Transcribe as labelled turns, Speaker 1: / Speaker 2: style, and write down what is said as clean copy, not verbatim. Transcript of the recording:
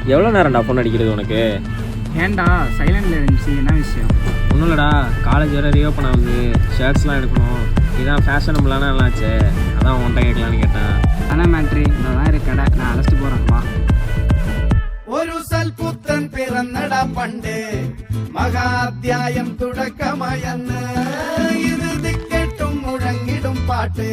Speaker 1: எவ்வளோ நேரம்டா ஃபோன் அடிக்கிறது உனக்கு?
Speaker 2: ஏன்டா சைலண்டில் இருந்துச்சு, என்ன விஷயம்?
Speaker 1: ஒன்றும் இல்லைடா, காலேஜ் வேறு ரீஓப்பன் ஆகுது, ஷர்ட்ஸ்லாம் எடுக்கணும். இதான் ஃபேஷனபிளான நல்லாச்சு, அதான் உன்கிட்ட கேட்கலான்னு கேட்டேன்.
Speaker 2: ஆனால் மேட்ரி நான் தான் இருக்கடா, நான் அழைச்சிட்டு போகிறேன் வா.
Speaker 3: ഒരു സൽപുത്രൻ പിറന്നട പണ്ട് മഹാധ്യായം തുടക്കമയന്ന് ഇത് ദിക്കെട്ടും മുഴങ്ങിടും പാട്ട്